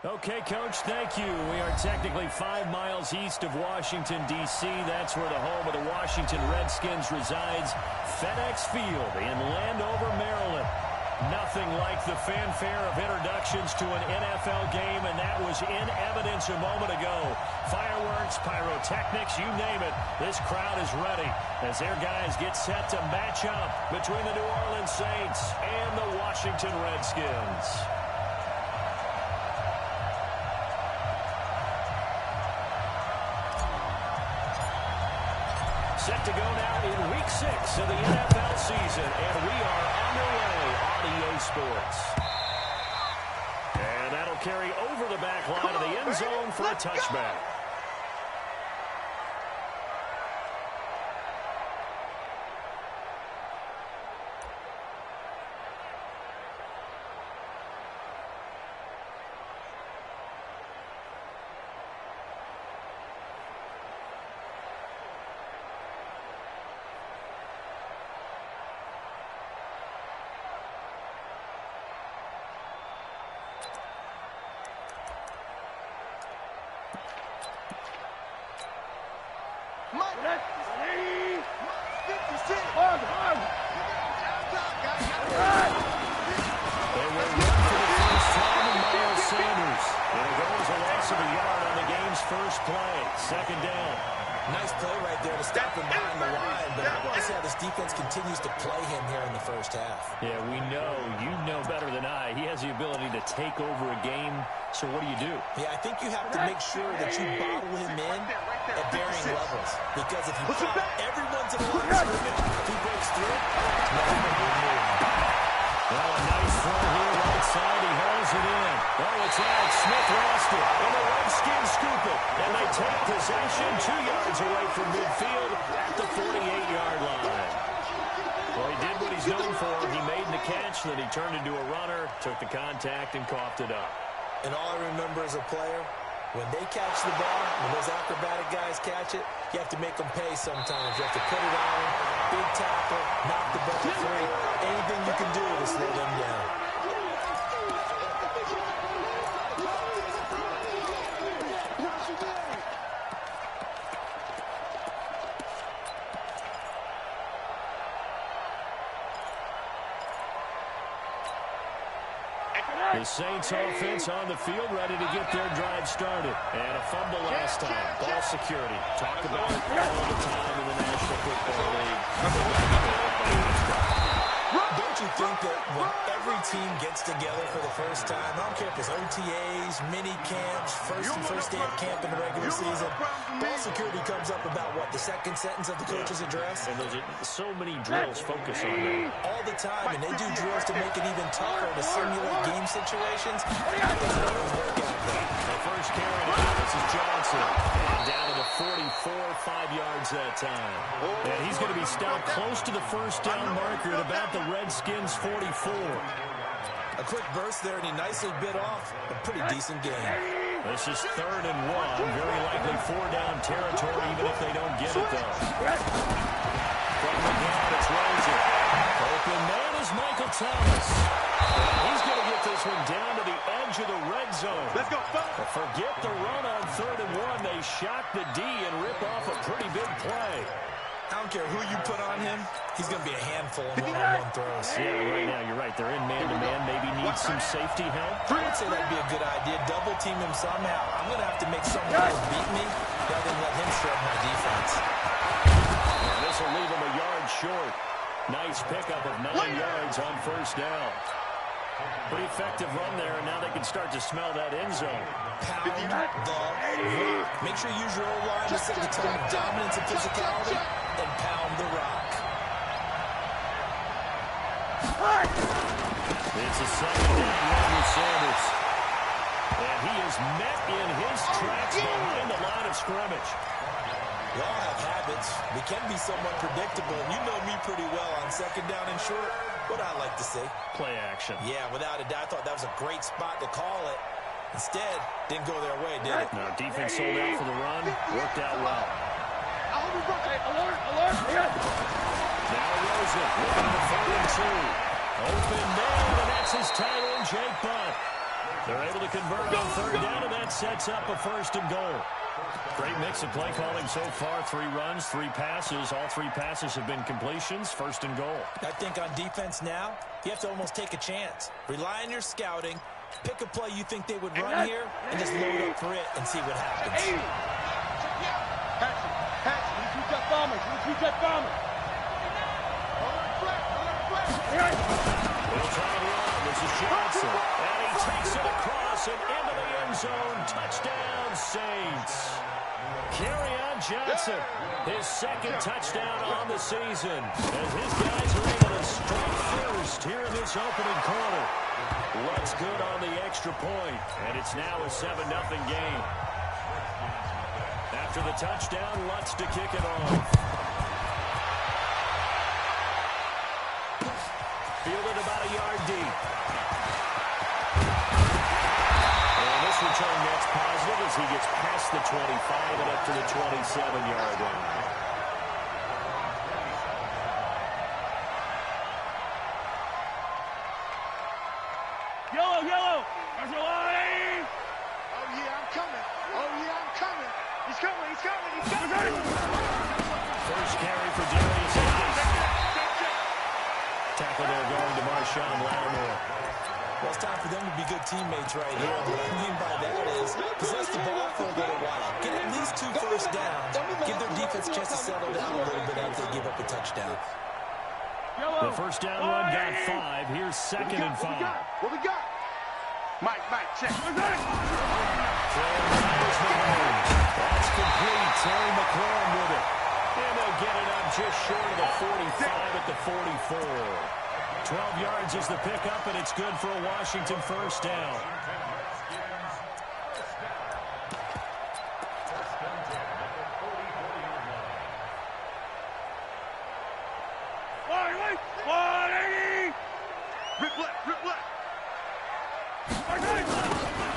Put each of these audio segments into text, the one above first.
Okay, Coach, thank you. We are technically 5 miles east of Washington, D.C. That's where the home of the Washington Redskins resides, FedEx Field in Landover, Maryland. Nothing like the fanfare of introductions to an NFL game, and that was in evidence a moment ago. Fireworks, pyrotechnics, you name it. This crowd is ready as their guys get set to match up between the New Orleans Saints and the Washington Redskins. Set to go now in Week 6 of the NFL season, and we are underway on EA Sports. And that'll carry over the back line of the end zone for a touchback. First play, second down. Nice play right there to stop him behind the line, but I want to see how this defense continues to play him here in the first half. Yeah, we know. You know better than I. He has the ability to take over a game, so what do? Yeah, I think you have to make sure that you bottle him in at varying levels, because if you put everyone's in the line of scrimmage, if he breaks through, nothing will move. Well, a nice throw here right side. He hauls it in. Oh, it's out. Smith lost it. And the Redskins scoop it. And they take possession 2 yards away from midfield at the 48-yard line. Well, he did what he's known for. He made the catch, then he turned into a runner, took the contact, and coughed it up. And all I remember as a player, when they catch the ball, when those acrobatic guys catch it, you have to make them pay sometimes. You have to put it on them, big tackle, knock the ball free. Anything you can do to slow them down. The Saints offense on the field, ready to get their drive started. And a fumble last time. Ball security. Talk about it all the time in the National Football League. Don't you think that when every team gets together for the first time, I don't care if it's OTAs, mini camps, first day of camp in the regular season, ball security comes up about what, the second sentence of the coach's address? And those are so many drills focus on that. All the time, and they do drills to make it even tougher to simulate game situations. That doesn't always work out though. The first carry now, this is Johnson. And down to the 44, 5 yards that time. And he's going to be stopped close to the first down marker at about the Redskins 44. A quick burst there, and he nicely bit off a pretty decent game. This is 3rd and 1. Very likely 4-down territory, even if they don't get it, though. From the ground, it's Rosen. Open man is Michael Thomas. He's going to get this one down to the edge of the red zone. Let's go. Forget the run on 3rd and 1. They shock the D and rip off a pretty big play. I don't care who you put on him, he's going to be a handful in one-on-one throws. Yeah, right now, you're right. They're in man-to-man. Maybe need some safety help. I would say that'd be a good idea. Double team him somehow. I'm going to have to make someone else beat me rather than let him shred my defense. And this will leave him a yard short. Nice pickup of 9 yards on first down. Pretty effective run there, and now they can start to smell that end zone. Pound the rock. Make sure you use your O-line to set the tone of dominance and physicality, and pound the rock. It's a second down run with Sanders. And he is met in his tracks behind the line of scrimmage. We all have habits. We can be somewhat predictable, and you know me pretty well on second down and short. What I like to say. Play action. Yeah, without a doubt, I thought that was a great spot to call it. Instead, didn't go their way, did it? No, defense sold out for the run. Worked out well. Alert. Now Rosen looking for 3rd and 2. Open man, and that's his tight end, Jake Butt. They're able to convert on third down, and that sets up a first and goal. Great mix of play calling so far. 3 runs, 3 passes. All 3 passes have been completions. First and goal. I think on defense now, you have to almost take a chance. Rely on your scouting. Pick a play you think they would run here, and just load up for it and see what happens. Retreat that bomber. Retreat that bomber. They'll try to run. This is Johnson. And he takes it across and into the end zone. Touchdown, Saints. Kerryon Johnson, his second touchdown on the season. As his guys are able to strike first here in this opening quarter. Luck's good on the extra point, and it's now a 7-0 game. After the touchdown, Lutz to kick it off. Fielded about a yard deep. And this return gets positive as he gets past the 25 and up to the 27-yard line. Yellow. There's a line. Oh, yeah, I'm coming. He's coming. First carry for Darius Hayes. Tackle there going to Marshawn Lattimore. Well, it's time for them to be good teammates right here. What I mean by that is possess the ball for a little while. Get at least 2 first downs. Give their defense a chance to settle down a little bit after they give up a touchdown. The first down run got 5. Here's second and 5. What we got? Mike, check. That's complete. Terry McLaurin with it. And they'll get it up just short of the 45 at the 44. 12 yards is the pickup, and it's good for a Washington first down.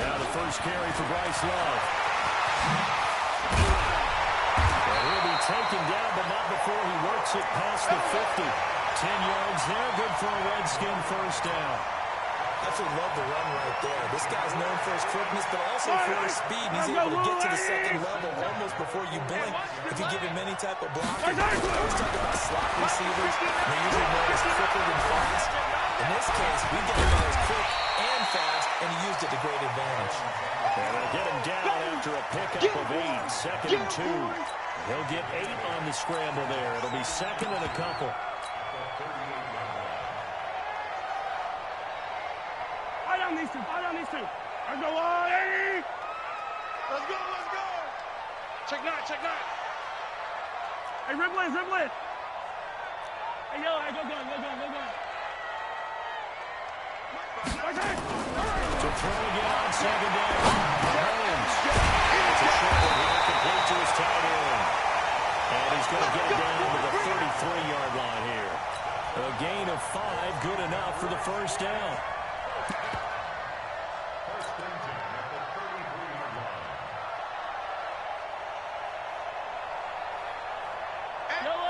Now the first carry for Bryce Love. Well, he'll be taken down, but not before he works it past the 50. 10 yards there, good for a Redskin first down. Absolutely love the run right there. This guy's known for his quickness, but also for his speed. He's able to get to the second level almost before you blink if you give him any type of blocking. I always talk about slot receivers. They're usually known as quicker than fast. In this case, we get him as quick and fast, and he used it to great advantage. And they'll get him down after a pickup of 8. Second and 2. He'll get 8 on the scramble there. It'll be second and a couple. These two. Let's go, Eddie! Let's go! Check 9. Hey, Ripley! Hey, Yellow, go. To throw again on second down. Mahomes. It's a short one here, complete to his tight end. And he's going to get it down to the 33-yard line here. A gain of 5, good enough for the first down.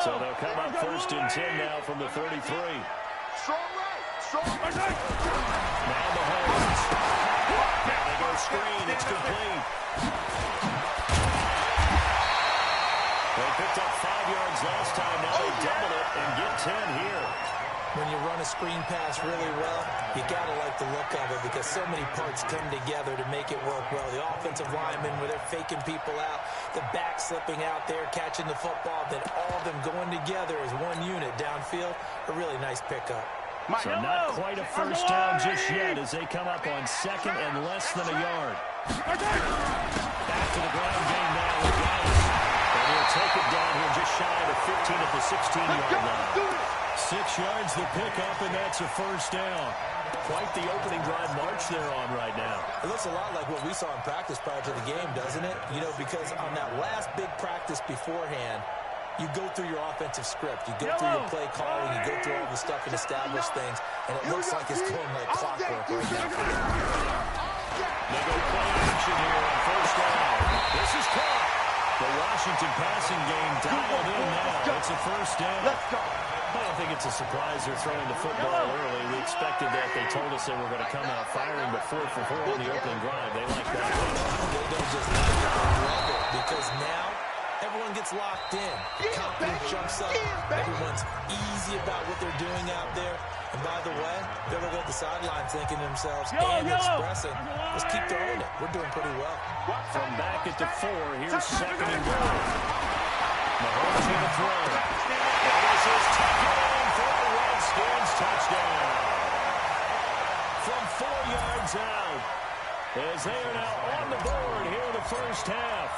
So they'll come up first and 10 now from the 33. Strong right. Now Mahomes. Now they go screen. It's complete. They picked up 5 yards last time. Now they double it and get 10 here. When you run a screen pass really well, you got to like the look of it because so many parts come together to make it work well. The offensive linemen, where they're faking people out, the back slipping out there, catching the football, then all of them going together as one unit downfield. A really nice pickup. So not quite a first down just yet as they come up on second and less than a yard. Back to the ground game now with Rice. And he'll take it down here just shy of the 15 at the 16-yard line. 6 yards the pickup, and that's a first down. Quite the opening drive march they're on right now. It looks a lot like what we saw in practice prior to the game, doesn't it? You know, because on that last big practice beforehand, you go through your offensive script. You go through your play calling. You go through all the stuff and establish things, and it looks like it's going like clockwork right now for them. They go play action here on first down. This is caught. The Washington passing game dialed in now. It's a first down. Let's go. I don't think it's a surprise they're throwing the football early. We expected that. They told us they were going to come out firing, but 4 for 4 on the opening drive. They like that. They don't just like it, they love it, because now everyone gets locked in. The confidence jumps up. Everyone's easy about what they're doing out there. And by the way, they're looking at the sideline thinking to themselves and expressing, let's keep throwing it. We're doing pretty well. From back at the 4, here's second and goal. Mahomes going to throw. And this is tucked in for a Redskins touchdown. From 4 yards out, as they are now on the board here in the first half.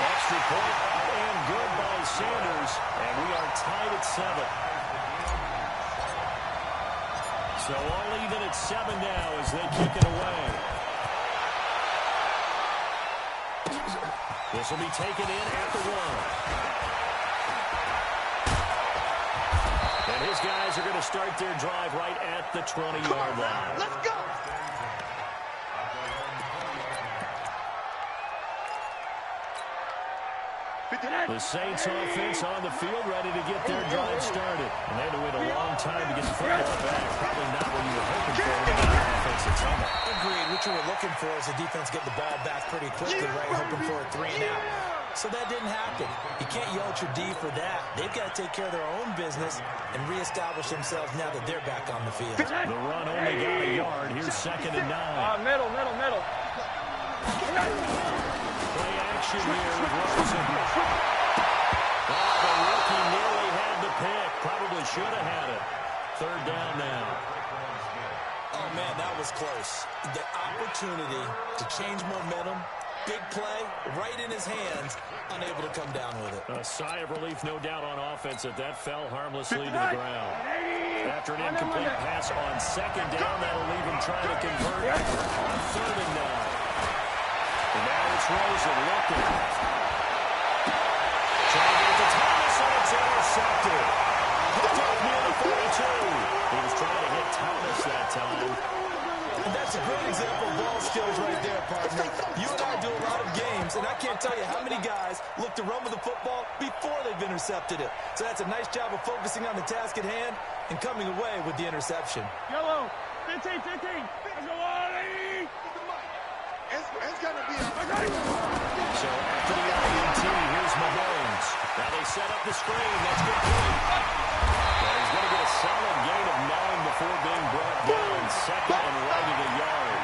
Extra point up and good by Sanders, and we are tied at 7. So all even at 7 now as they kick it away. This will be taken in at the 1. And his guys are going to start their drive right at the 20-yard line. Let's go. The Saints offense on the field ready to get their drive started. And they had to wait a long time to get the football back. Probably not what you were hoping for in the offensive tunnel. Agreed. What you were looking for is the defense get the ball back pretty quickly, right? Hoping for a 3-and-out. So that didn't happen. You can't yell at your D for that. They've got to take care of their own business and reestablish themselves now that they're back on the field. The run only got a yard. Here's second and 9. Middle. Play action here with Rosen. Oh, the rookie nearly had the pick. Probably should have had it. Third down now. Oh, man, that was close. The opportunity to change momentum, big play, right in his hands, unable to come down with it. A sigh of relief, no doubt, on offense that fell harmlessly to the ground. After an incomplete pass on second down, that'll leave him trying to convert on third and 9. And now it's Rosen looking. Trying to get to Thomas, and it's intercepted. Hooked up near the 42. He was trying to hit Thomas that time. And that's a great example of ball skills right there, partner. You and I do a lot of games, and I can't tell you how many guys look to run with the football before they've intercepted it. So that's a nice job of focusing on the task at hand and coming away with the interception. Yellow. 15. Let's go, Ollie. It's going to be a... So after the INT, here's Mahomes. Now they set up the screen. That's good play. Well, he's going to get a solid gain of 9 before being brought down. Second and right at a yard.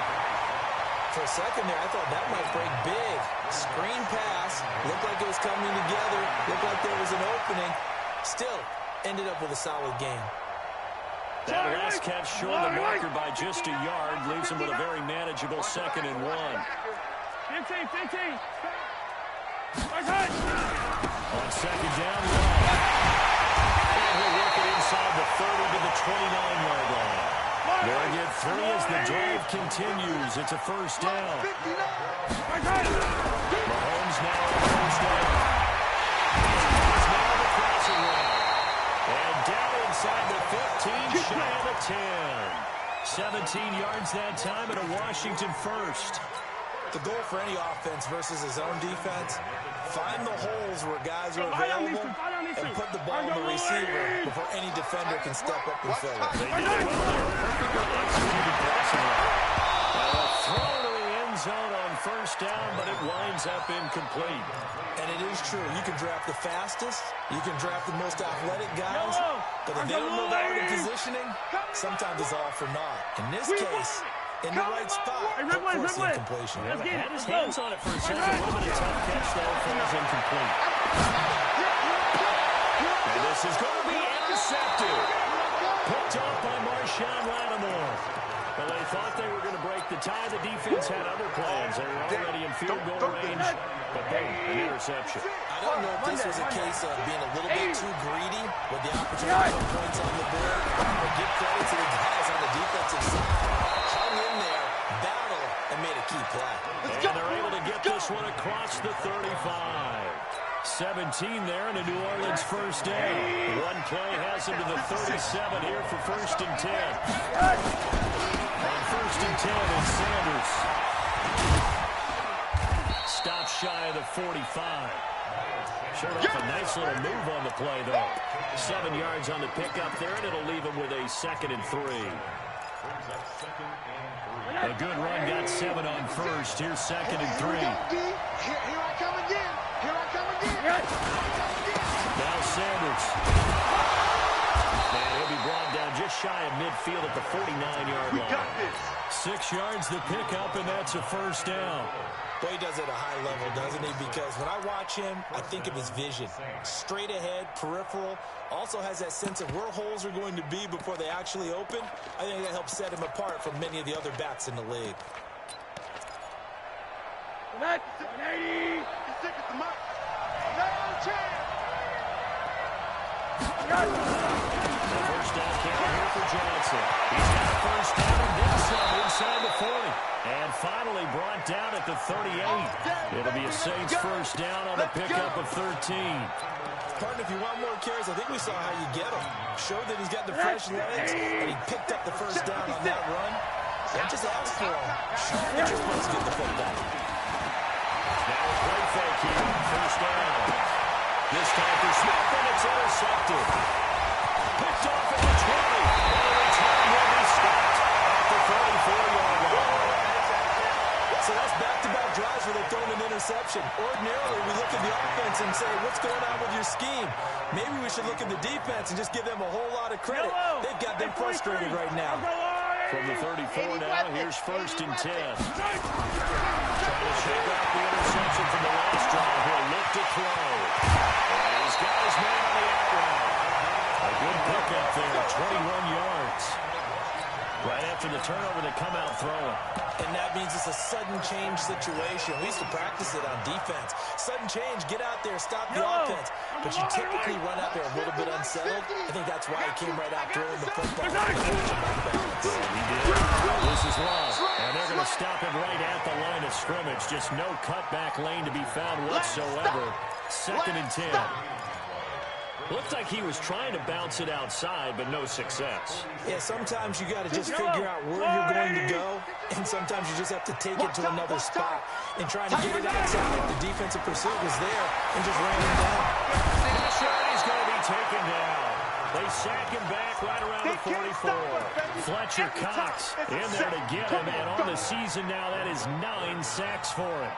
For a second there, I thought that might break big. Screen pass. Looked like it was coming together. Looked like there was an opening. Still, ended up with a solid game. That last catch short of the marker by just a yard. Leaves him with a very manageable second and 1. 15. On second down, and he'll work it inside the 30 to the 29-yard line. They'll get 3 as the drive continues. It's a first down. Mahomes now on first down. He's now the crossing route. And down inside the 15, shy of the 10. 17 yards that time and a Washington first. The goal for any offense versus his own defense, find the holes where guys are available and put the ball on the receiver before any defender can step up and fill it. They did it well there. Perfectly executed passing route. A throw to the end zone on first down, but it winds up incomplete. And it is true. You can draft the fastest, you can draft the most athletic guys, but if they don't know the art of positioning, sometimes it's all for naught. In this case, in the right spot, don't force the incompletion. Had his hands on it for a second. A little bit of tough catch, though, falls incomplete. And this is going to be intercepted. Picked up by Marshawn Lattimore. Well, they thought they were going to break the tie. The defense had other plans. They were already in field goal range. But boom, an interception. I don't know if this was a case of being a little bit too greedy with the opportunity to put points on the board, but give credit to the guys on the defensive side. Hung in there, battle, and made a key play. And they're able to get this one across the 35. 17 there, and a New Orleans first down. One play has him to the 37 here for first and 10. On first and 10 is Sanders. Stop shy of the 45. Showed off a nice little move on the play, though. 7 yards on the pickup there, and it'll leave him with a 2nd and 3. A good run got 7 on first. Here's 2nd and 3. Here I come again. Here I come again. Now Sanders. And he'll be brought down just shy of midfield at the 49-yard line. We got this. 6 yards to pick up, and that's a first down. Boy, he does it at a high level, doesn't he? Because when I watch him, I think of his vision. Straight ahead, peripheral. Also has that sense of where holes are going to be before they actually open. I think that helps set him apart from many of the other backs in the league. He's sick at the mark. No chance. First down carry here for Johnson. He's got a first down and then some inside the 40. And finally brought down at the 38. It'll be a Saints first down on a pickup of 13. Partner, if you want more carries, I think we saw how you get him. Showed that he's got the fresh legs, and he picked up the first down on that run. Don't just ask for him. Show that you're supposed to get the football. Now a play fake here. First down. This time for Smith, and it's intercepted. Picked off at the 20. And the return will be stopped at the 34-yard line. So that's back-to-back drives where they've thrown an interception. Ordinarily, we look at the offense and say, what's going on with your scheme? Maybe we should look at the defense and just give them a whole lot of credit. They've got them frustrated right now. From the 34 now, here's 1st and 10. Trying to shake off the interception from the last drive. He'll look to throw. And he's got his man on the outright. A good pickup there, 21 yards. Right after the turnover, they come out throwing. And that means it's a sudden change situation. We used to practice it on defense. Sudden change, get out there, stop the offense. But you typically run out there a little bit unsettled. I think that's why he came right out throwing the football. He did. This is Love. And they're going to stop him right at the line of scrimmage. Just no cutback lane to be found whatsoever. 2nd and 10. Looked like he was trying to bounce it outside, but no success. Yeah, sometimes you got to just figure out where you're going to go, and sometimes you just have to take it to another spot. And trying to get it outside, the defensive pursuit was there and just ran him down. He's going to be taken down. They sack him back right around the 44. Fletcher Cox in there to get him, and on the season now, that is 9 sacks for him.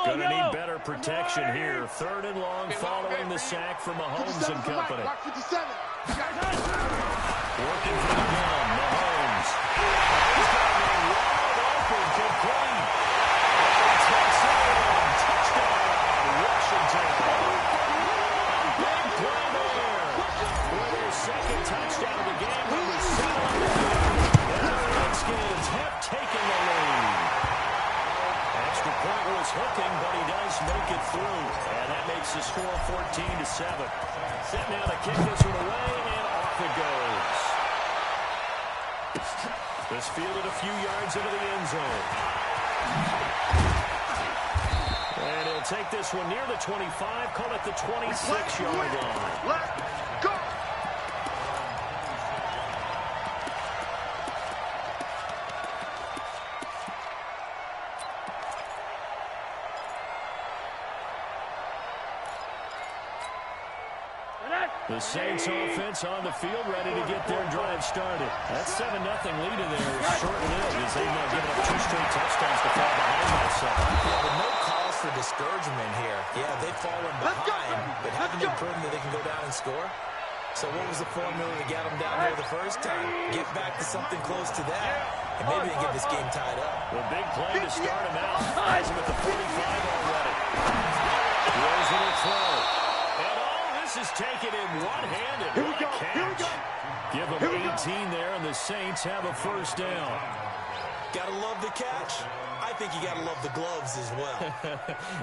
Going to need better protection here. 3rd and long following the sack from Mahomes and company. Working for the gun, Mahomes. He's got a man wide open, complete. And touchdown, Washington. Big play there. For their 2nd touchdown of the game, number 7. And the Redskins have taken the lead. Extra point was hooking, but he does make it through. And that makes the score 14-7. Set now to kick this one away, and off it goes. This fielded a few yards into the end zone. And he'll take this one near the 25, call it the 26-yard line. Let's go. The Saints offense on the field, ready to get their drive started. That 7-0 lead in there is short-lived as they've now given up 2 straight touchdowns to fall behind that 7. Yeah, but no cause for discouragement here. Yeah, they've fallen behind, but haven't they proven that they can go down and score? So what was the formula to get them down there the first time? Get back to something close to that, and maybe they get this game tied up. The big play to start him out. Has him at the 45 already. Throws it a throw. And all this is taken in one-handed. Here we go. Here we go. Give them 18 there, and the Saints have a first down. Gotta love the catch. I think you gotta love the gloves as well.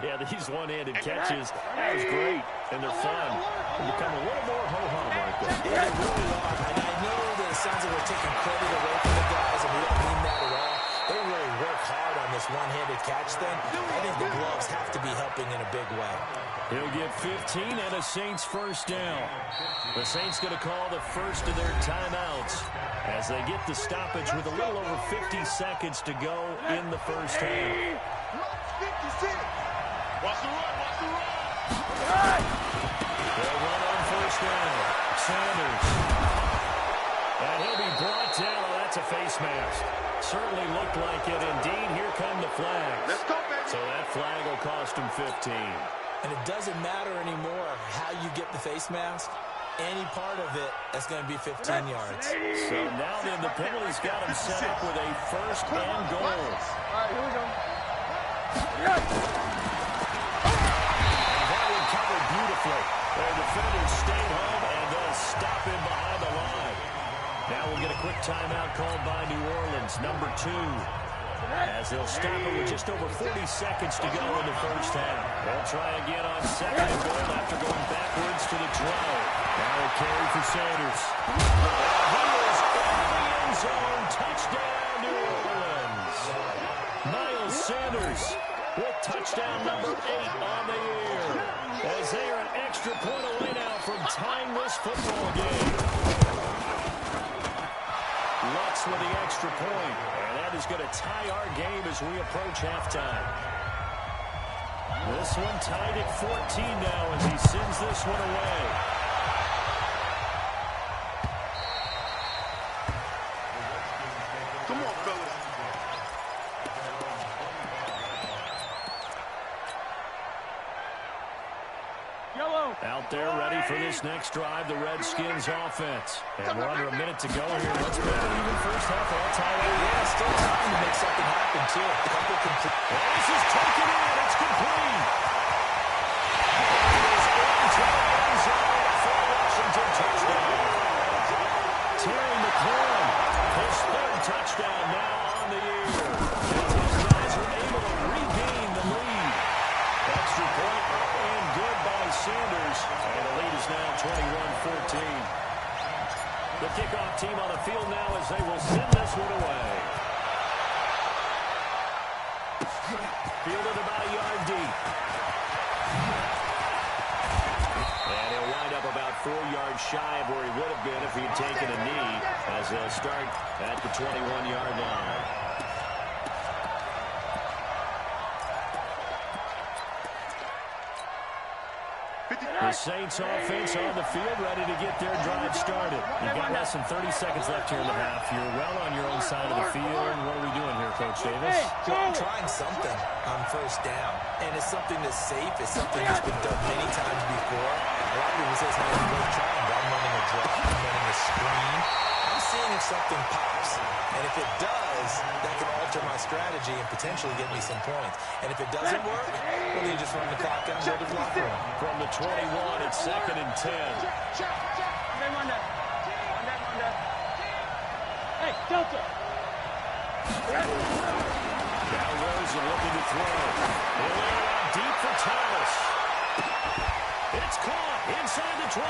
Yeah, these one-handed catches, that was great, and they're fun. They become a little more ho-hum like that. Yeah, they really are. And I know that it sounds like we're taking credit away from the guys, and we don't mean that at all. They really work hard on this one-handed catch thing, I think the gloves have to be helping in a big way. He'll get 15 and a Saints first down. The Saints going to call the first of their timeouts as they get the stoppage with a little over 50 seconds to go in the first half. Watch the run, watch the run. They'll run on first down. Sanders. And he'll be brought down. Oh, that's a face mask. Certainly looked like it. Indeed, here come the flags. Let's go, baby. So that flag will cost him 15. And it doesn't matter anymore how you get the face mask. Any part of it, that's going to be 15 yards. So now then, the penalty's got him set up with a first and goal. All right, here we go. That one covered beautifully. The defender stayed home and does stop him behind the line. Now we'll get a quick timeout called by New Orleans, number 2. As they'll stop it with just over 40 seconds to go in the first half. They'll try again on second and goal after going backwards to the 12. Now a carry for Sanders. He is in the end zone. Touchdown, New Orleans. Miles Sanders with touchdown number 8 on the year. As they are an extra point away now from tying this football game. Lutz with the extra point. And that is going to tie our game as we approach halftime. This one tied at 14 now as he sends this one away. Come on, fellas. Yellow. Out there ready for this next drive, the Redskins offense. And we're under a minute to go here. Let's bet an even first half all tied up. Yeah, still time to make something happen, too. A couple complete. This is taken in. It's complete. It is into the end zone for Washington touchdown. Terry McLaurin, his 3rd touchdown now on the year. As his guys were able to regain the lead. Extra point up and good by Sanders. And the lead is now 21-14. The kickoff team on the field now as they will send this one away. Fielded about a yard deep. And he'll wind up about 4 yards shy of where he would have been if he'd taken a knee as they'll start at the 21-yard line. The Saints offense on the field ready to get their drive started. You've got less than 30 seconds left here in the half. You're well on your own side of the field. What are we doing here, Coach Davis? Well, I'm trying something on first down. And it's something that's safe. It's something that's been done many times before. A lot of people say it's not even worth trying. But I'm running a drop. I'm running a screen. I'm seeing if something pops. And if it does, that can alter my strategy and potentially get me some points. And if it doesn't work, well, then you just run the clock out and go to the locker room. From the 21, it's 2nd and 10. Hey, Delta. Now Rosen looking to throw. He'll lay it out deep for Thomas. It's caught inside the 25.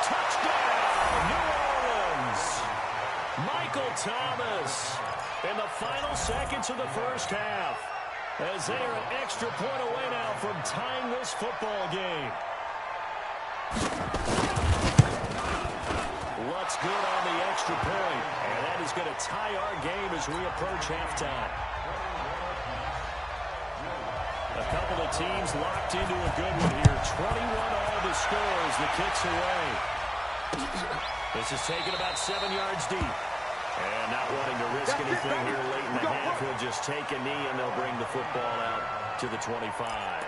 Touchdown, New Orleans. Michael Thomas in the final seconds of the first half. As they are an extra point away now from tying this football game. Lutz good on the extra point. And that is going to tie our game as we approach halftime. A couple of teams locked into a good one here. 21 all the scores. The kicks away. This is taken about 7 yards deep. And not wanting to risk anything here late in the half, he'll just take a knee and they'll bring the football out to the 25.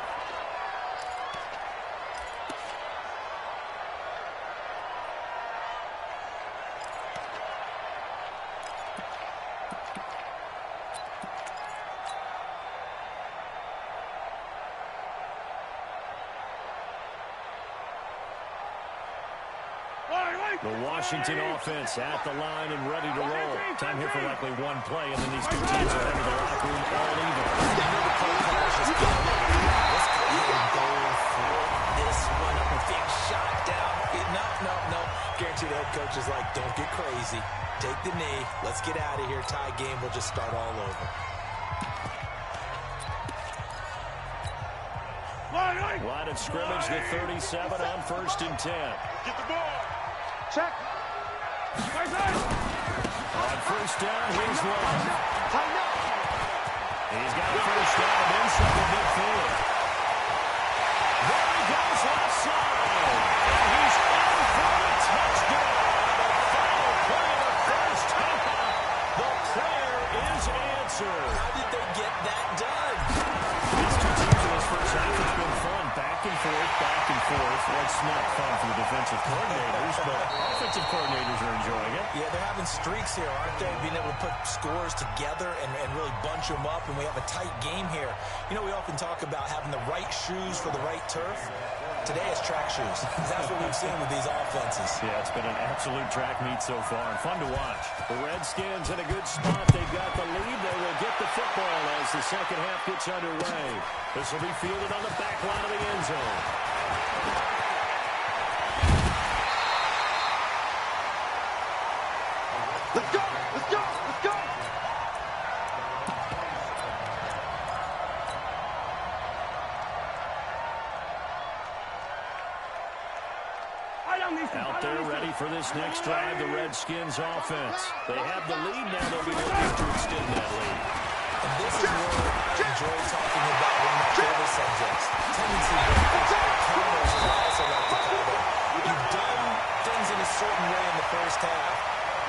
The Washington offense at the line and ready to roll. Time here for likely one play, and then these two teams will head to the locker room all even. Let's go ahead and go for this one. A big shot down. No. Guarantee the head coach is like, don't get crazy. Take the knee. Let's get out of here. Tie game. We'll just start all over. Line of scrimmage, the 37 on 1st and 10. Get the ball. Check. On 1st down, he's one. Tighten up. He's got a 1st down inside the midfield. There he goes left side. And he's in for the touchdown. The final play of the first half. The prayer is answered. How did they get that done? These two teams in this first half have been fun. Back and forth, back and forth. Well, it's not fun for the defensive coordinators, but offensive coordinators are enjoying it. Yeah, they're having streaks here, aren't they? Being able to put scores together and really bunch them up, and we have a tight game here. You know, we often talk about having the right shoes for the right turf. Today is track shoes. That's what we've seen with these offenses. Yeah, it's been an absolute track meet so far, and fun to watch. The Redskins in a good spot. They've got the lead. They will get the football as the second half gets underway. This will be fielded on the back line of the end zone. Let's go. Let's go. Let's go. Out there ready for this next drive, the Redskins offense. They have the lead now. They'll be looking to extend that lead. And this is where I enjoy talking about one of my favorite subjects. Tendency breakers, or counters, as I also like to call them. You've done things in a certain way in the first half,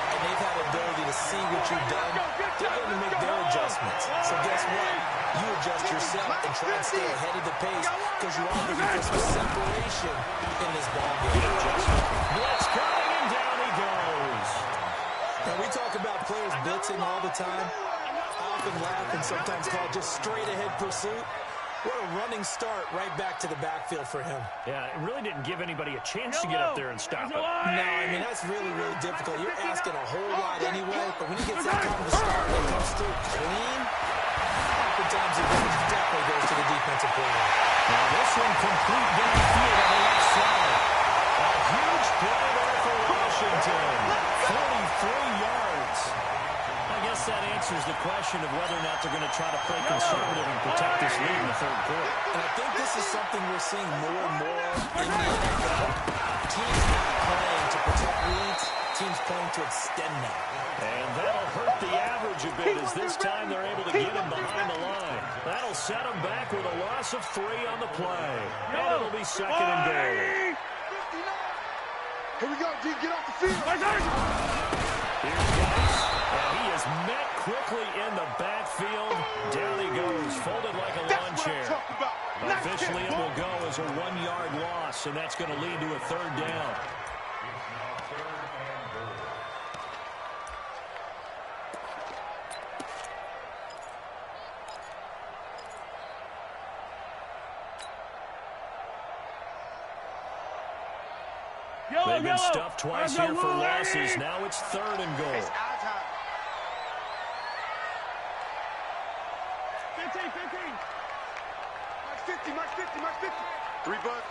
and they've had the ability to see what you've done. They're going to make their adjustments. So guess what? You adjust yourself and try and stay ahead of the pace because you are looking for some separation in this ballgame. Blitz coming, and down he goes. Now, we talk about players blitzing all the time. I often laugh and sometimes call it just straight-ahead pursuit. What a running start right back to the backfield for him. Yeah, it really didn't give anybody a chance to get up there and stop it. No, I mean, that's really, really difficult. You're asking a whole lot anyway, but when he gets that kind of a start and comes through clean, oftentimes it definitely goes to the defensive player. Now this one complete downfield on the left side. A huge play there for Washington. 43 yards. I guess that answers the question of whether or not they're going to try to play conservative and protect this lead in the third quarter. And I think this is something we're seeing more and more in the NFL. Teams not playing to protect leads, teams playing to extend them. And that'll hurt the average a bit as this time they're able to get him behind the line. That'll set him back with a loss of 3 on the play. And it'll be second and goal. Here we go, D. Get off the field. Here he goes. And he is met quickly in the backfield. Down he goes, folded like a lawn chair. Officially, it will go as a 1-yard loss, and that's going to lead to a 3rd down. They've been stuffed twice here for losses. Now it's 3rd and goal. 15. Mark 50. 3 bud.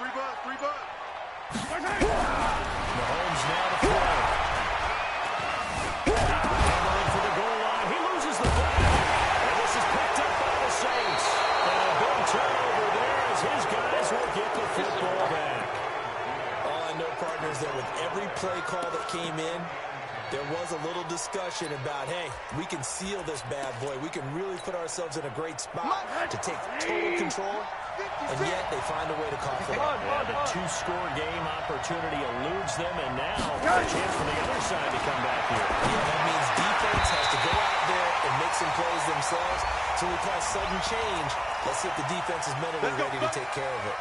Mahomes now to throw. Hammering for the goal line. He loses the flag. And this is picked up by the Saints. And a big turnover there as his guys will get the football back. All I know, partners, that with every play call that came in, there was a little discussion about, hey, we can seal this bad boy. We can really put ourselves in a great spot to take total control, and yet they find a way to cough it up. Yeah, the 2-score game opportunity eludes them, and now a chance for the other side to come back here. Yeah, that means defense has to go out there and make some plays themselves. So we call sudden change. Let's see if the defense is mentally ready to take care of it.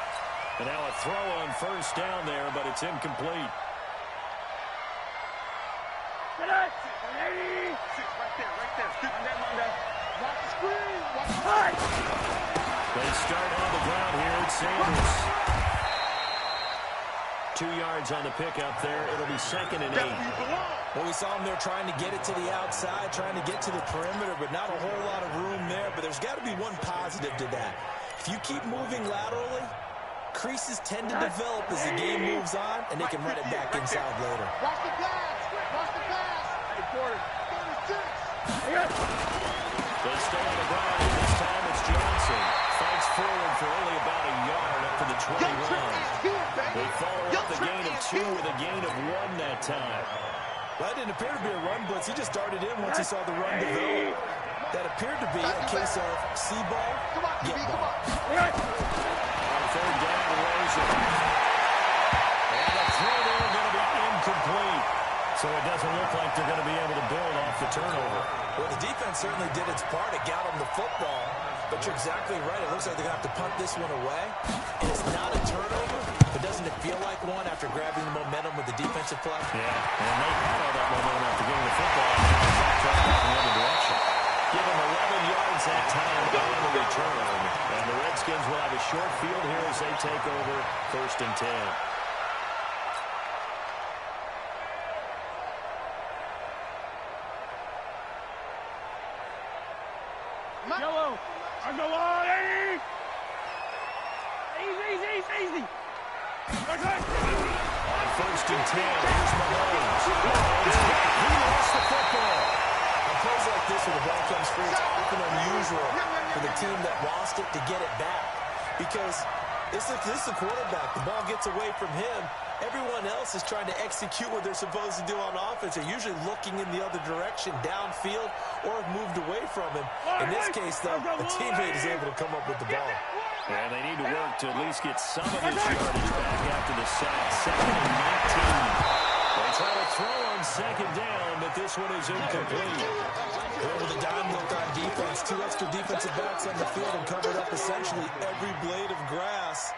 And now a throw on 1st down there, but it's incomplete. Right there. Watch the screen. Watch the fight. They start on the ground here at Sanders. 2 yards on the pickup there. It'll be 2nd and 8. Well, we saw them there trying to get it to the outside, trying to get to the perimeter, but not a whole lot of room there. But there's got to be one positive to that. If you keep moving laterally, creases tend to develop as the game moves on, and they can run it back inside later. Watch the pass. They stay on the ground, and this time it's Johnson. Fights forward for only about a yard up to the 21. They follow up the gain of 2 with a gain of 1 that time. That didn't appear to be a run blitz. He just darted in once he saw the run develop. That appeared to be a case of see ball, get ball. On third down, Rosen. And the throw there going to be incomplete. So it doesn't look like they're going to be able to build off the turnover. Well, the defense certainly did its part. It got them the football. But you're exactly right. It looks like they're going to have to punt this one away. And it's not a turnover, but doesn't it feel like one after grabbing the momentum with the defensive play? Yeah, and they had all that momentum after getting the football and now backtrack in the other direction. Give them 11 yards that time on the return. And the Redskins will have a short field here as they take over 1st and 10. Yellow. I go on. Easy. Okay. On 1st and 10, here's Mahomes. He lost the football. On plays like this where the ball comes free, it's often unusual for the team that lost it to get it back. Because this is the quarterback. The ball gets away from him. Everyone else is trying to execute what they're supposed to do on offense. They're usually looking in the other direction, downfield, or have moved away from him. In this case, though, a teammate is able to come up with the ball. And they need to work to at least get some of this yardage back after the sack. 2nd and 19. They try to throw on 2nd down, but this one is incomplete. Well, with a dime look on defense, 2 extra defensive backs on the field and covered up essentially every blade of grass.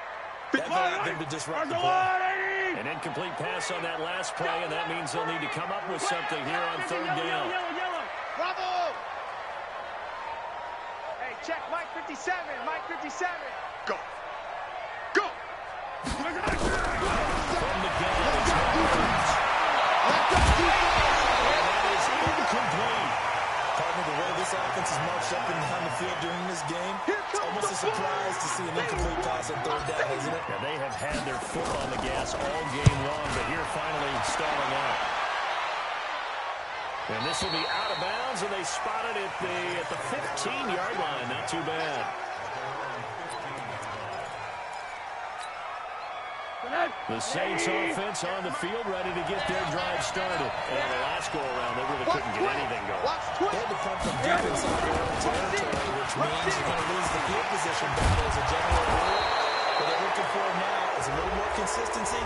That allowed them to disrupt the play. An incomplete pass on that last play, and that means they'll need to come up with something here on 3rd down. Bravo! Hey, check Mike 57. Mike 57. Go. Go. From the gun, it's Mahomes. And that is incomplete. Partner, the way this offense has marched up and down the field during this game, it's almost a surprise to see an incomplete pass on 3rd down, isn't it? Yeah, they have had their foot on the gas all game long, but here finally stalling out. And this will be out of bounds, and they spot it at the 15-yard line. Not too bad. The Saints offense on the field, ready to get their drive started. And on the last go-around, they really couldn't get anything going. They had to punt from deep inside their own territory, which means you're going to lose the field position battle as a general rule. What they're looking for now is a little more consistency,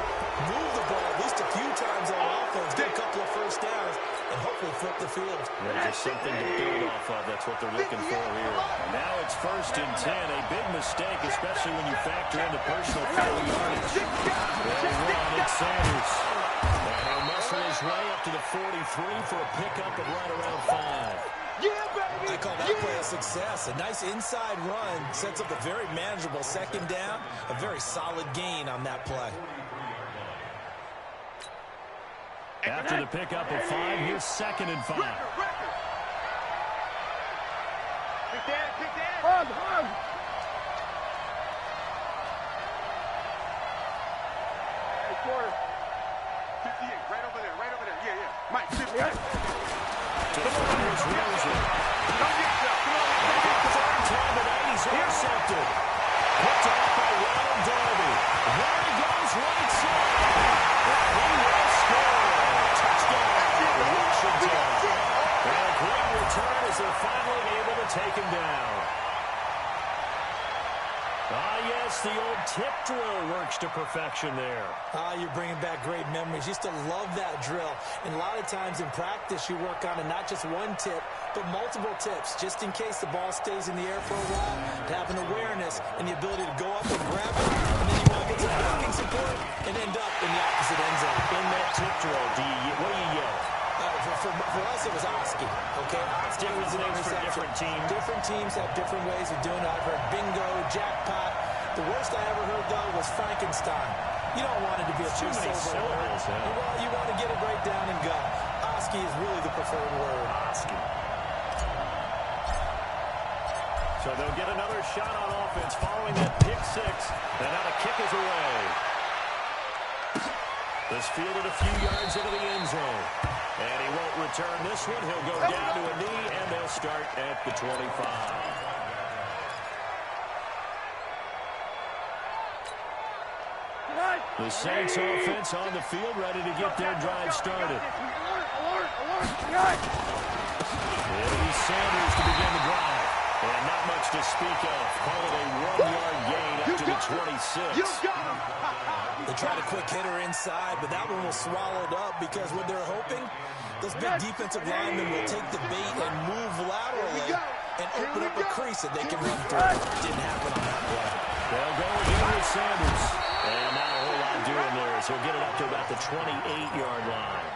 move the ball at least a few times on offense, get a couple of 1st downs, and hopefully flip the field. Yeah, just something to build off of. That's what they're looking for here. And now it's 1st and 10. A big mistake, especially when you factor in the personal foul yardage. They'll run it, Sanders. And he'll muscle his way up to the 43 for a pickup of right around 5. I call that play a success. A nice inside run sets up a very manageable 2nd down. A very solid gain on that play. After the pickup of 5, here's 2nd and 5. Pick that. Hug. Hey, quarter. 58, right over there. Yeah. Mike, 58. To the Flyers, Rosen. Come get yourself. He's intercepted. Picked off by Ronald Darby. There he goes, right side. And he will score. Touchdown, Washington. And a great return as they're finally able to take him down. Yes, the old tip drill works to perfection there. You're bringing back great memories. Used to love that drill. And a lot of times in practice, you work on it, not just one tip, but multiple tips, just in case the ball stays in the air for a while, to have an awareness and the ability to go up and grab it, and then you want to get some blocking support and end up in the opposite end zone. In that tip drill, what do you yell? For us, it was Oski. Okay, Oski was an for different teams. Different teams have different ways of doing it. I've heard bingo, jackpot. The worst I ever heard, though, was Frankenstein. You don't want it to be a too many syllables. You want to get it right down and go. Oski is really the preferred word. Oski. So they'll get another shot on offense following that pick 6. And now the kick is away. This fielded a few yards into the end zone. And he won't return this one. He'll go down to a knee, and they'll start at the 25. The Saints offense on the field, ready to get their drive started. It'll be Sanders to begin the drive. And not much to speak of. Call it a 1-yard gain up to the 26. They tried a quick hitter inside, but that one was swallowed up because what they're hoping, those big defensive linemen will take the bait and move laterally and open up a crease that they can run through. Didn't happen on that play. They'll go again with Sanders. And not a whole lot doing there, so he'll get it up to about the 28-yard line.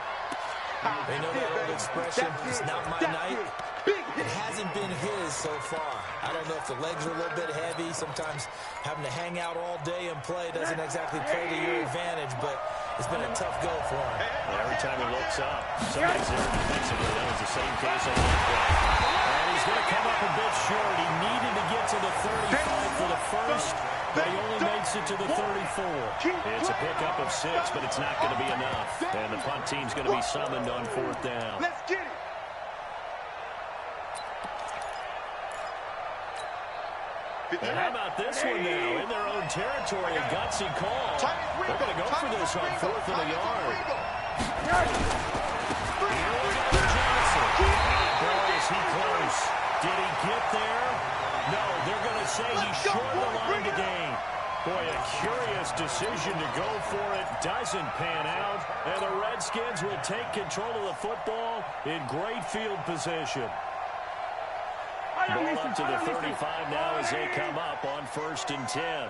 They know that old expression, it's not my night. It hasn't been his so far. I don't know if the legs are a little bit heavy. Sometimes having to hang out all day and play doesn't exactly play to your advantage, but it's been a tough go for him. Every time he looks up, somebody's there defensively. That was the same case on that play. And he's going to come up a bit short. He needed to get to the 35 for the first, but he only makes it to the 34. It's a pickup of 6, but it's not going to be enough. And the punt team's going to be summoned on 4th down. Let's get it. And how about this one now? In their own territory, a gutsy call. They're going to go for this on 4th and a yard. Here we go to Johnson. And boy, is he close. Did he get there? No, they're going to say he's short the line to gain. Boy, a curious decision to go for it. Doesn't pan out. And the Redskins will take control of the football in great field position. Ball up to the 35 now as they come up on 1st and 10. Hey,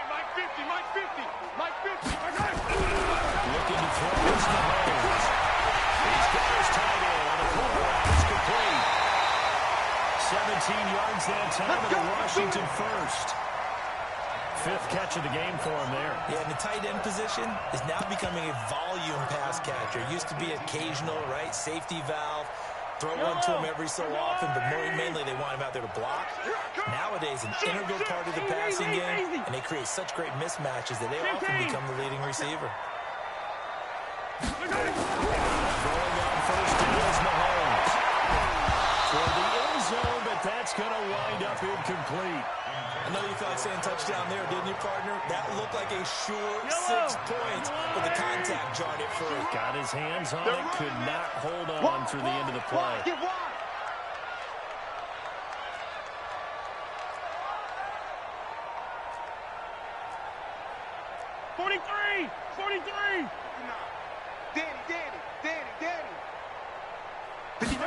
Mike 50, Mike 50, Mike 50. Looking to throw this to Mahomes. He's got his tight end on the quarterback. It's complete. 17 yards that time to the Washington first. 5th catch of the game for him there. Yeah, and the tight end position is now becoming a volume pass catcher. Used to be occasional, right? Safety valve. Throw one to him every so often, but mainly they want him out there to block. Nowadays, an integral part of the passing game, and they create such great mismatches that they often become the leading receiver. Throwing on 1st down is Mahomes. For the end zone, but that's going to wind up incomplete. I know you felt like saying touchdown there, didn't you, partner? That looked like a sure 6 points, but the contact jarred it free. Got his hands on it, could not hold on through the end of the play. Get wide.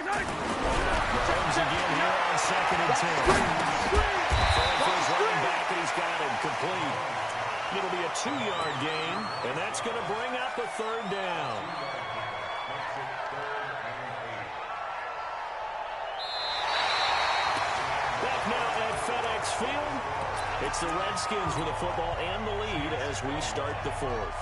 Danny. Mahomes again here on 2nd and 10. His running back, and he's got him complete. It'll be a 2-yard gain, and that's going to bring up a 3rd down. Back now at FedEx Field. It's the Redskins with the football and the lead as we start the 4th.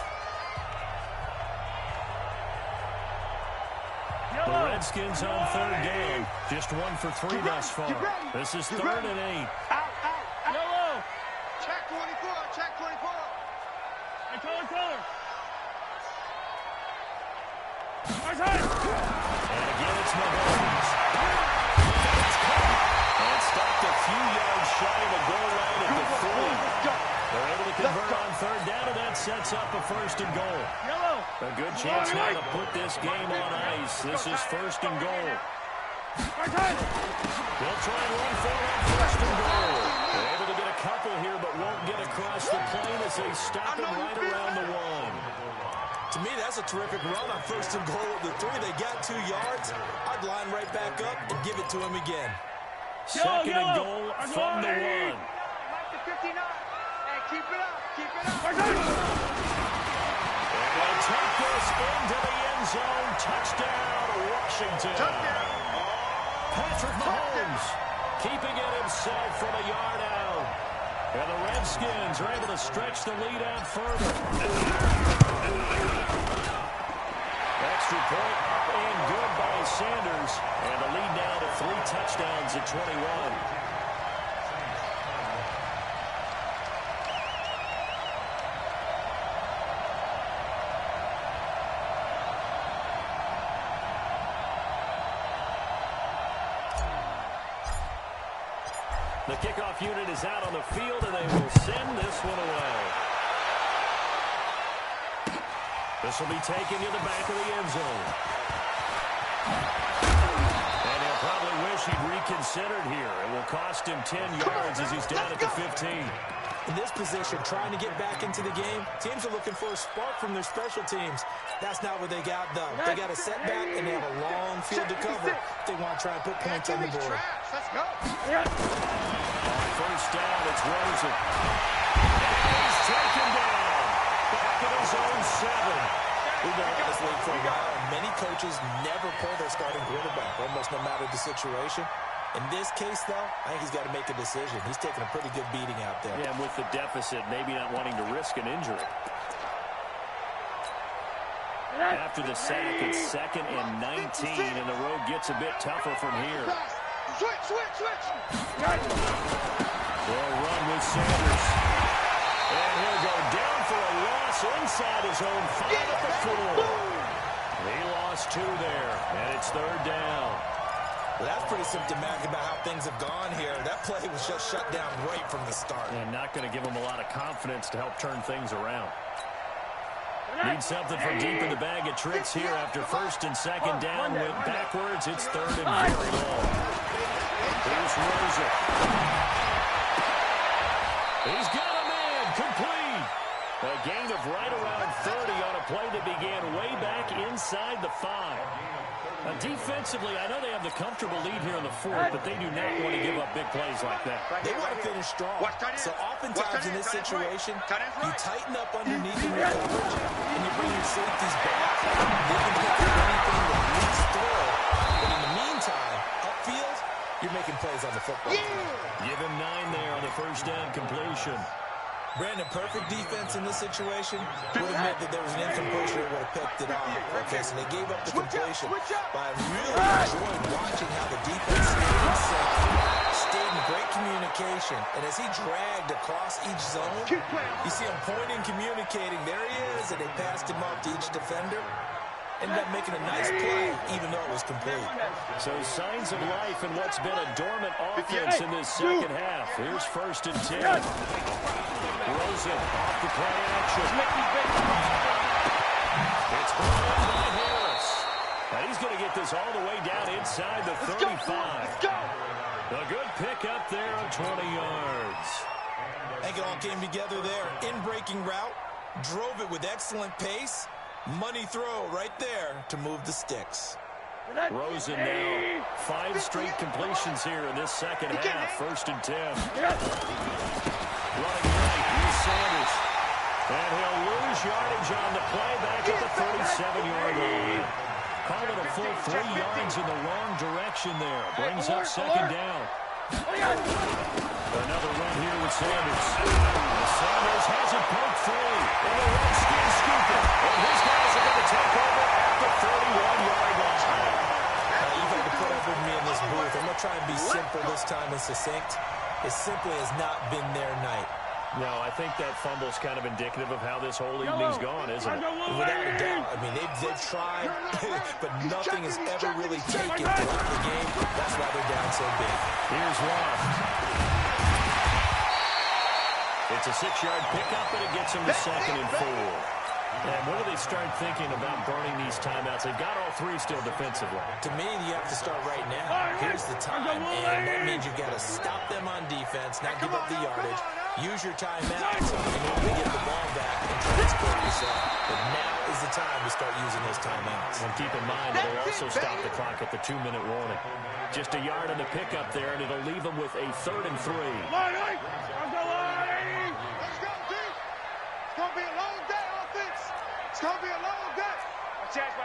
The Redskins on 3rd down. Just 1 for 3 thus far. This is 3rd and 8. Out. Check 24. Hey, color. And again, it's Mahomes. And stopped a few yards shy of the goal line at the 3. They're able to convert on 3rd down, and that sets up a 1st and goal. A good chance now to put this game on ice. This is 1st and goal. They'll try and run for it on 1st and goal. They're able to get a couple here, but won't get across the plane as they stop him right around the 1. To me, that's a terrific run on 1st and goal at the 3. They got 2 yards. I'd line right back up and give it to him again. 2nd and goal from the 1. Mike to 59. Hey, keep it up. And they'll take this into the end zone. Touchdown, Washington. Patrick Mahomes keeping it himself from a yard out. And the Redskins are able to stretch the lead out further. Extra point up and good by Sanders. And the lead now to 3 touchdowns at 21. The kickoff unit is out on the field, and they will send this one away. This will be taken to the back of the end zone. And he'll probably wish he'd reconsidered here. It will cost him 10 yards as he's down at the 15. In this position, trying to get back into the game, teams are looking for a spark from their special teams. That's not what they got, though. They got a setback, and they have a long field to cover if they want to try and put points on the board. Let's go. On first down, it's Rosen. And he's taken down. Back in his own 7. We've been in this league for a while, and many coaches never pull their starting quarterback, almost no matter the situation. In this case, though, I think he's got to make a decision. He's taking a pretty good beating out there. Yeah, and with the deficit, maybe not wanting to risk an injury. After the sack, it's 2nd and 19, and the road gets a bit tougher from here. Switch. They'll run with Sanders. And he'll go down for a loss inside his own 5 at the 4. He lost 2 there, and it's 3rd down. Well, that's pretty symptomatic about how things have gone here. That play was just shut down right from the start. And not going to give him a lot of confidence to help turn things around. Need something from deep in the bag of tricks here after 1st and 2nd down. Went backwards. It's 3rd and very long. Here's Rosen. He's got a man. Complete. A gain of right around 30 on a play that began way back inside the 5. Now, defensively, I know they have the comfortable lead here in the 4th, but they do not want to give up big plays like that. They want to finish strong. So oftentimes in this situation, you tighten up underneath in your coverage, and you bring your safeties back. They can pick up anything that leads through. But in the meantime, upfield, you're making plays on the football. Give him 9 there on the first down completion. Brandon, perfect defense in this situation would have meant that there was an infant pusher that would have picked it off. Okay, so they gave up the completion. But I really enjoyed watching how the defense stayed in great communication. And as he dragged across each zone, you see him pointing, communicating. There he is, and they passed him off to each defender. Ended up making a nice play, even though it was complete. So signs of life in what's been a dormant offense in this second half. Here's 1st and 10. Rosen off the play action. It's brought in by Harris. And he's going to get this all the way down inside the 35. A good pickup there of 20 yards. I think it all came together there. In-breaking route, drove it with excellent pace. Money throw right there to move the sticks. Rosen now 5 straight completions here in this second half. 1st and 10. Running right, here's Sanders. And he'll lose yardage on the play back at the 37-yard line. Call it a full 3 yards in the wrong direction there. Brings up 2nd down. Another run here with Sanders. Sanders has it poked free. And the Redskins scoop it. And his guys are going to take over at the 31-yard line. You've had to put up with me in this booth. I'm going to try and be simple this time and succinct. It simply has not been their night. No, I think that fumble's kind of indicative of how this whole evening's gone, isn't it? Without a doubt. I mean, they've tried, but nothing has ever really taken throughout the game. That's why they're down so big. Here's Loft. It's a 6-yard pickup, but it gets them to 2nd and 4. And when do they start thinking about burning these timeouts? They've got all 3 still defensively. To me, you have to start right now. Here's the time, and that means you've got to stop them on defense, not give up the yardage. Use your timeouts in order to get the ball back and transport yourself. But now is the time to start using those timeouts. And keep in mind, it'll also stop the clock at the 2-minute warning. Just a yard on the pickup there, and it'll leave them with a 3rd and 3. Let's go, D. It's going to be a long day, offense. It's going to be a long day. Watch out.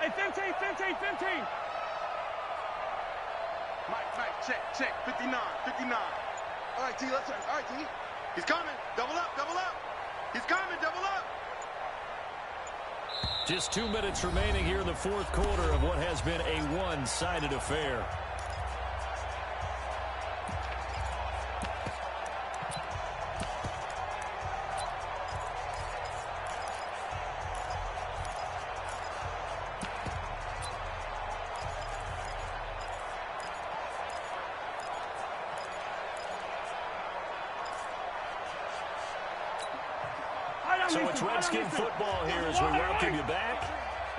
Hey, 15. Mike, check. 59. All right, D, let's turn. All right, D. He's coming. Double up. He's coming, double up. Just 2 minutes remaining here in the 4th quarter of what has been a one-sided affair. So it's Redskin football here as we welcome you back.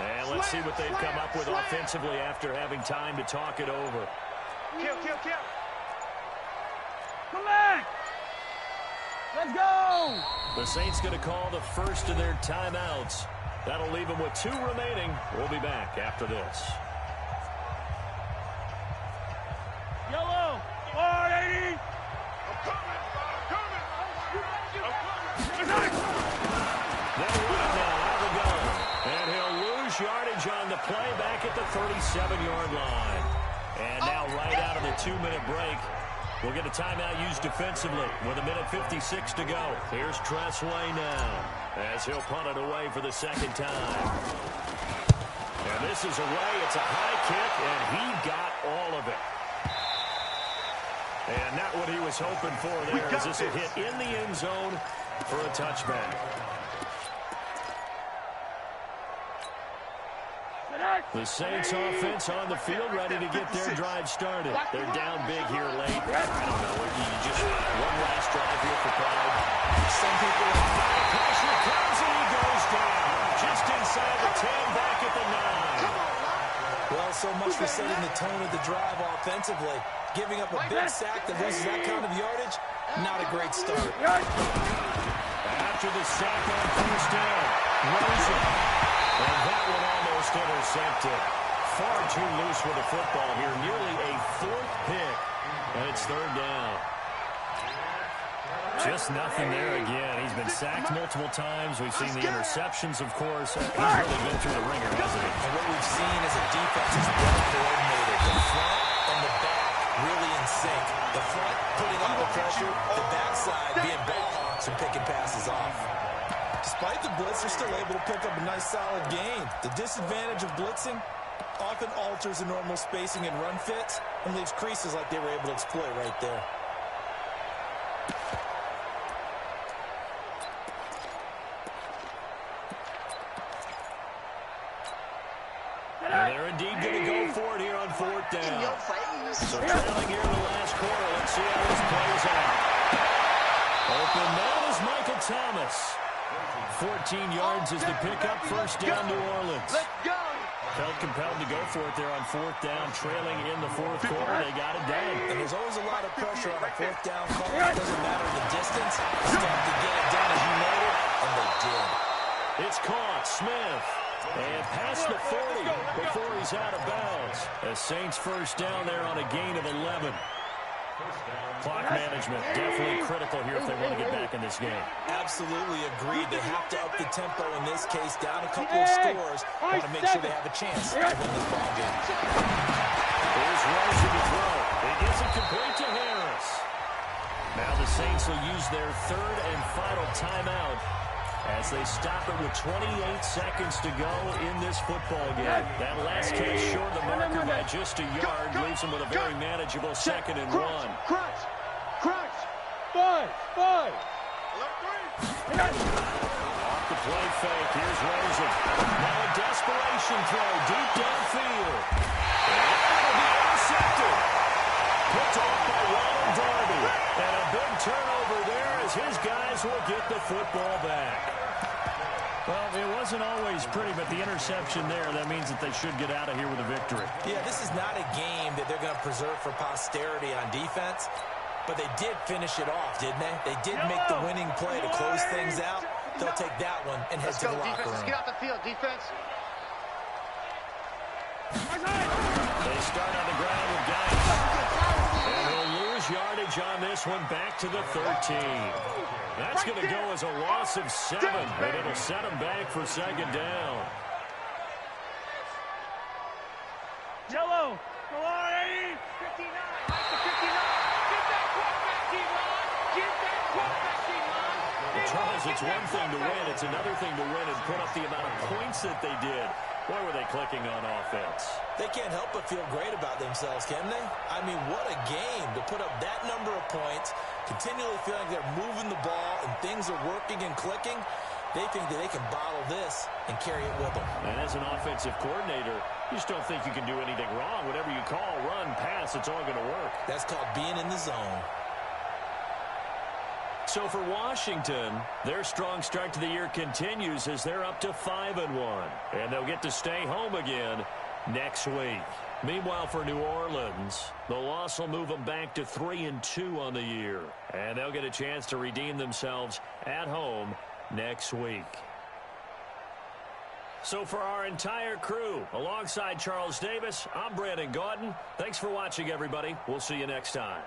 And let's see what they've come up with offensively after having time to talk it over. Kill. Come back. Let's go. The Saints going to call the first of their timeouts. That'll leave them with 2 remaining. We'll be back after this. Yellow. 480. They'll run it now out of the gun. And he'll lose yardage on the play back at the 37-yard line. And now right out of the 2-minute break, we'll get a timeout used defensively with 1:56 to go. Here's Tressway now as he'll punt it away for the second time. And this is away. It's a high kick, and he got all of it. And not what he was hoping for there as this will hit in the end zone for a touchback. The Saints offense on the field ready to get their drive started. They're down big here late. I don't know. You just one last drive here for pride. Some people pressure comes and he goes down. Just inside the 10, back at the 9. Well, so much for setting the tone of the drive offensively. Giving up a big sack that loses that kind of yardage, not a great start. After the sack on first down, Rosen. And that one almost intercepted. Far too loose with the football here. Nearly a 4th pick. And it's 3rd down. Just nothing there again. He's been sacked multiple times. We've seen the interceptions, of course. He's really been through the ringer, hasn't he? And what we've seen is a defense is well coordinated. The front and the back really in sync. The front putting on the pressure, the backside being ball hawks and picking passes off. Despite the blitz, they're still able to pick up a nice solid gain. The disadvantage of blitzing often alters the normal spacing and run fits and leaves creases like they were able to exploit right there. And they're indeed going to go for it here on 4th down. So trailing here in the last quarter. Let's see how this plays out. Open man is Michael Thomas. 14 yards is the pickup. First down, New Orleans. Let's go. Felt compelled to go for it there on 4th down, trailing in the 4th quarter. They got it done. And there's always a lot of pressure on a 4th down call. It doesn't matter the distance. Just have to get it done as you noted, and they did. It's caught. Smith. And past the 40 before he's out of bounds. The Saints first down there on a gain of 11. Clock management definitely critical here if they want to get back in this game. Absolutely agreed. They have to up the tempo in this case. Down a couple of scores. Want to make sure they have a chance to win this ball game. Here's Rosen to throw. It isn't complete to Harris. Now the Saints will use their 3rd and final timeout as they stop it with 28 seconds to go in this football game. That last catch short of the marker by just a yard leaves them with a very manageable 2nd and 1. Crunch. 5. Off the play fake. Here's Rosen. Now a desperation throw deep downfield. And that'll be intercepted. Picked off by Ronald Darby. And a big turnover there as his guys will get the football back. Well, it wasn't always pretty, but the interception there, that means that they should get out of here with a victory. Yeah, this is not a game that they're going to preserve for posterity on defense, but they did finish it off, didn't they? They did make the winning play to close things out. They'll take that one and head to the locker room. Let's get out the field, defense. They start on the ground with Gotw. And he'll lose yardage on this one back to the 13. That's going to go as a loss of 7, and it'll set them back for 2nd down. Yellow. 480. 59. Mike to 59. Get that quarterback team on. Get that quarterback team on. Charles, it's one thing to win. It's another thing to win and put up the amount of points that they did. Boy, were they clicking on offense. They can't help but feel great about themselves, can they? I mean, what a game to put up that number of points, continually feeling they're moving the ball and things are working and clicking. They think that they can bottle this and carry it with them. And as an offensive coordinator, you just don't think you can do anything wrong. Whatever you call, run, pass, it's all going to work. That's called being in the zone. So for Washington, their strong start to the year continues as they're up to 5-1. And they'll get to stay home again next week. Meanwhile, for New Orleans, the loss will move them back to 3-2 on the year. And they'll get a chance to redeem themselves at home next week. So for our entire crew, alongside Charles Davis, I'm Brandon Gotw. Thanks for watching, everybody. We'll see you next time.